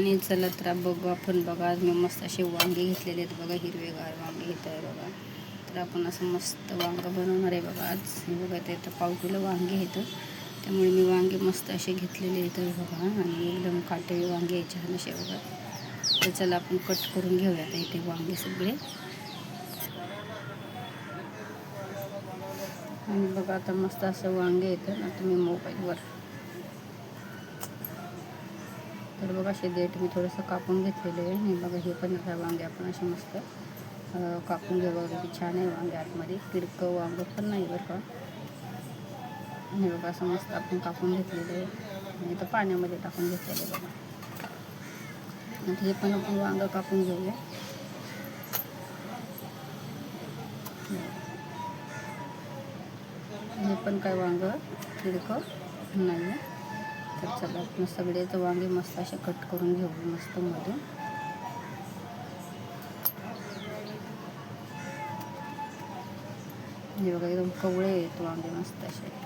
आणि चला तर बघू आपण. बघा मी मस्त असे वांगे घेतलेले आहेत बघा, हिरवेगार वांगे घेत आहे बघा. तर आपण असं मस्त वांगं बनवणार आहे बघा आज. हे बघा ते तर पाव किलो वांगे येतं, त्यामुळे मी वांगे मस्त असे घेतलेले आहेत बघा. आणि एकदम काटेरी वांगे यायचे असे बघा. तर चला आपण कट करून घेऊया आता इथे वांगे सगळे. आणि बघा आता मस्त असं वांगे येतं ना तुम्ही मोबाईलवर. तर बघा असे देठ मी थोडंसं कापून घेतलेलं आहे. आणि बघा हे पण वांगे आपण असे मस्त कापून घ्या बघा. किती छान आहे वांगे, आतमध्ये किडकं वांगं पण नाही बरं का. हे बघा असं मस्त आपण कापून घेतलेलं आहे आणि इथं पाण्यामध्ये टाकून घेतलेलं आहे बघा. आता हे पण आपण वांगं कापून घेऊया. हे पण काय वांगं किडकं नाही आहे. तर चला आपण सगळेच वांगे मस्त असे कट करून घेऊ मस्त मधून. हे बघा एकदम कवळे आहेत वांगे मस्त असे.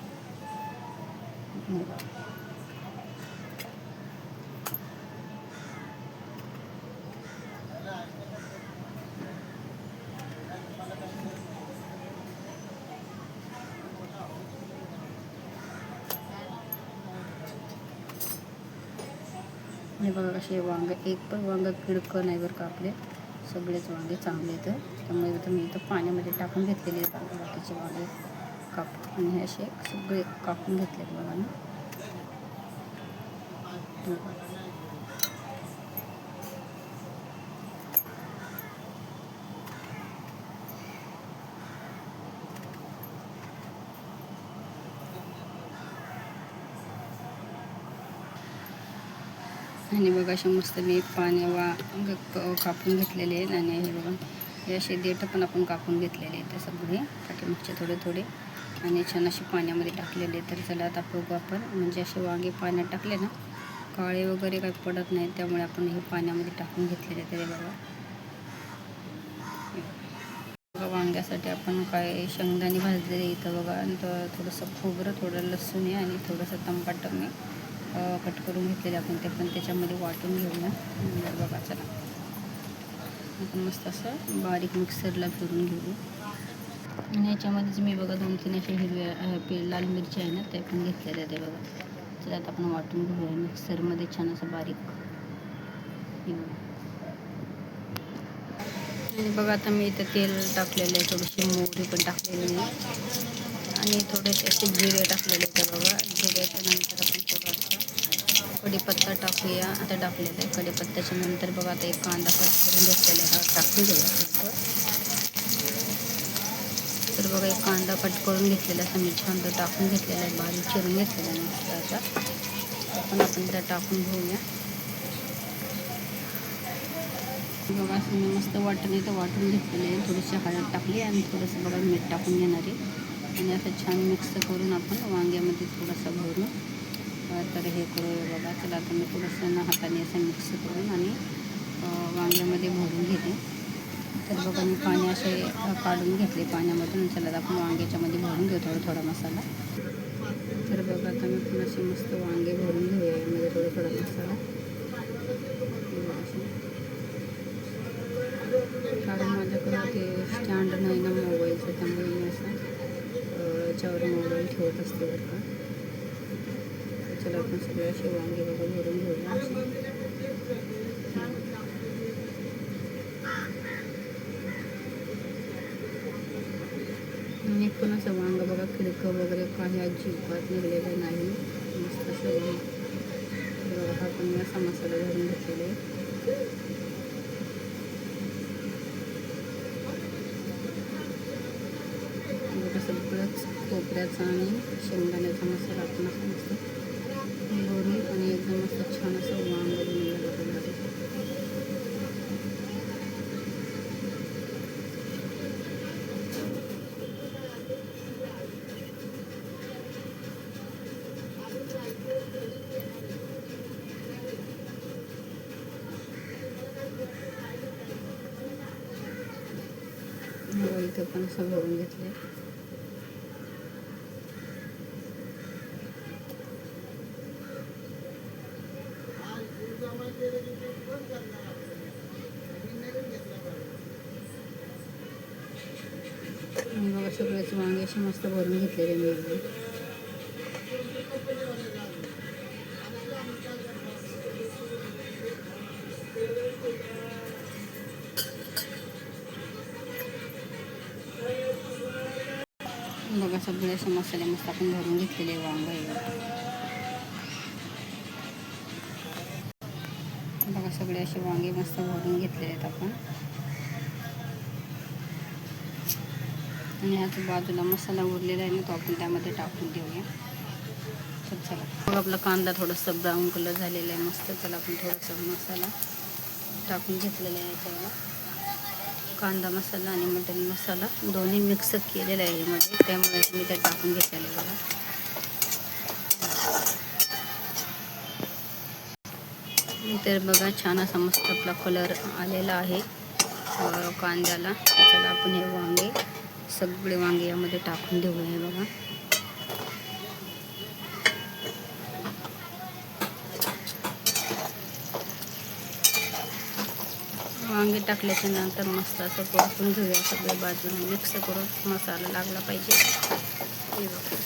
हे बघा कसे वांगे, एक पण वांगं किडकं नाही बरं का. आपले सगळेच वांगे चांगले आहेत. त्यामुळे आता मी इथं पाण्यामध्ये टाकून घेतलेले बाकीचे वांगे कापून. आणि हे असे सगळे कापून घेतलेले बघा ना. आणि बघा असे मस्त मी कापून घेतलेले आहेत. आणि हे बघा हे असे देठ पण आपण कापून घेतलेले आहेत सगळे पाठीमागचे थोडे थोडे. आणि छान असे पाण्यामध्ये टाकलेले. तर चला आता बघू आपण. म्हणजे असे वांगे पाण्यात टाकले ना काळे वगैरे काही पडत नाही, त्यामुळे आपण हे पाण्यामध्ये टाकून घेतलेले. तरी बघा वांग्यासाठी आपण काय शेंगदाणे भाजलेले इथं बघा. आणि थोडंसं खोबरं, थोडं लसूण आहे आणि थोडंसं टमाटर मी कट करून घेतलेले. आपण ते पण त्याच्यामध्ये वाटून घेऊया. बघा चला आपण मस्त असं बारीक मिक्सरला फिरून घेऊ. आणि याच्यामध्येच मी बघा 2-3 असे हिरव्या लाल मिरची आहे ना ते पण घेतलेले ते बघा. चला आता आपण वाटून घेऊया मिक्सरमध्ये छान असं बारीक. आणि बघा आता मी इथं तेल टाकलेलं आहे, थोडीशी मोहरी पण टाकलेली आहे आणि थोडेसे असे जिरे टाकलेले आहेत बघा. जिऱ्याच्या नंतर आपण थोडासा कढीपत्ता टाकूया. आता टाकलेलं आहे कढीपत्त्याच्या नंतर बघा आता एक कांदा कट करून घेतलेला आहे, हा टाकून घेऊया. तर बघा एक कांदा कट करून घेतलेला असं मी छान टाकून घेतलेला आहे, बारीक चिरून घेतलेला आहे मस्त असा. आपण त्या टाकून घेऊया. बघा असं मी मस्त वाटण इथं वाटून घेतलेलं आहे. थोडीशी हळद टाकली आणि थोडंसं बघा मीठ टाकून घेणार आहे. आणि असं छान मिक्स करून आपण वांग्यामध्ये थोडंसं भरून तर हे करूया बघा. चला आता मी थोडंसं हाताने असं मिक्स करून आणि वांग्यामध्ये भरून घेते. तर बघा मी पाणी असे काढून घेतले पाण्यामधून. चला आपण वांग्याच्यामध्ये भरून घेऊ थोडा मसाला. तर बघा आता मी पण असे मस्त वांगे भरून घेऊया यामध्ये थोडा मसाला. कारण माझ्याकडं ते स्टँड नाही ना मोबाईलचं, त्यामुळे मी असं याच्यावर मोबाईल ठेवत असते बरं का. चला आपण सगळे असे वांगे बघा भरून घेऊया आणि पण असं वांगं बघा खिडकं वगैरे काही अजिबात निघलेलं नाही. मस्त असं बघा हा पण मी असा मसाला भरून घेतलेला आहे. सगळंच खोबऱ्याचा आणि शेंगदाण्याचा मसाला आपण असं मस्त भरून आणि एकदम असं छान असं वांग बनवलं जातं. इथं पण असं भरून घेतलं. सगळेच वांगे असे मस्त भरून घेतलेले मी एकदम. बघा सगळे असे मसाले मस्त आपण भरून घेतलेले वांग आहे. बघा सगळे असे वांगे मस्त भरून घेतलेले आहेत आपण. आणि ह्याच बाजूला मसाला उरलेला आहे ना, तो आपण त्यामध्ये टाकून देऊया. तर चला मग आपला कांदा थोडासा ब्राऊन कलर झालेला आहे मस्त. चला आपण थोडासा मसाला टाकून घेतलेला आहे याच्यावर. कांदा मसाला आणि मटन मसाला दोन्ही मिक्स केलेला आहे मध्ये, त्यामुळे मी ते टाकून घेतलेलं आहे बघा. तर बघा छान असा मस्त आपला कलर आलेला आहे कांद्याला. चला आपण हे वांगे सगळे वांगे यामध्ये टाकून देऊया. हे बघा वांगे टाकल्याच्या नंतर मस्त असं परतून घेऊया सगळ्या बाजूने, मिक्स करून मसाला लागला पाहिजे. हे बघा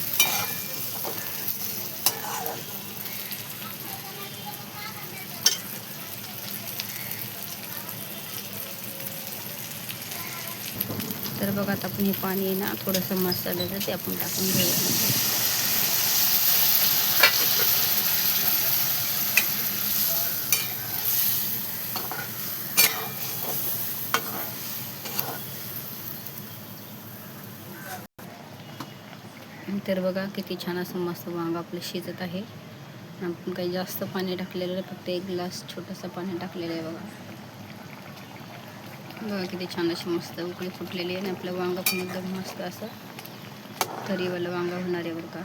तर बघा आता आपण हे पाणी आहे ना थोडंसं मसाल्याचं ते आपण टाकून घेऊया. तर बघा किती छान असं मस्त वांग आपलं शिजत आहे. आपण काही जास्त पाणी टाकलेलं आहे, फक्त 1 ग्लास छोटंसं पाणी टाकलेलं आहे बघा. बघा किती छान अशी मस्त उकळी फुटलेली आहे आणि आपलं वांग पण एकदम मस्त असं तरीवालं वांग होणार आहे बरं का.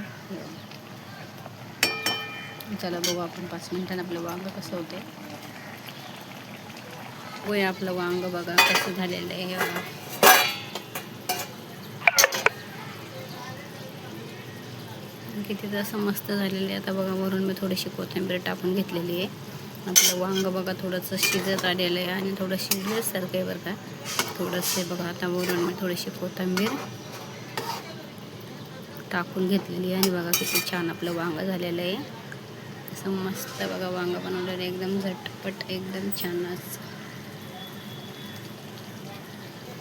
चला बघू आपण 5 मिनिटांनी आपलं वांग कसं होते. वय आपलं वांग बघा कसं झालेलं आहे. बघा किती असं मस्त झालेलं आहे. आता बघा वरून मी थोडीशी कोथिंबीर टाकून घेतलेली आहे. आपलं वांग बघा थोडंसं शिजत आलेलं आहे आणि थोडं शिजल्यासारखं आहे बरं का. थोडंसं बघा आता वरून मी थोडीशी कोथिंबीर टाकून घेतलेली आहे आणि बघा किती छान आपलं वांग झालेलं आहे. असं मस्त बघा वांग बनवलेलं एकदम झटपट एकदम छानच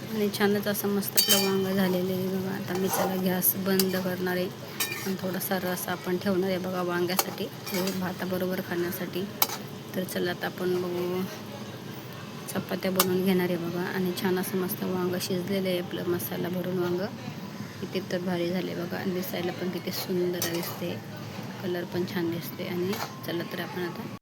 आणि छानच असं मस्त आपलं वांग झालेलं आहे बघा. आता मी त्याला गॅस बंद करणार आहे आणि थोडासा रस आपण ठेवणार आहे बघा वांग्यासाठी, भाताबरोबर खाण्यासाठी. तर चला आता आपण बघू चपात्या बनवून घेणार आहे बघा. आणि छान असं मस्त वांग शिजलेलं आहे आपलं मसाला भरून वांग. किती तर भारी झाले बघा आणि दिसायला पण किती सुंदर दिसते, कलर पण छान दिसते. आणि चला तर आपण आता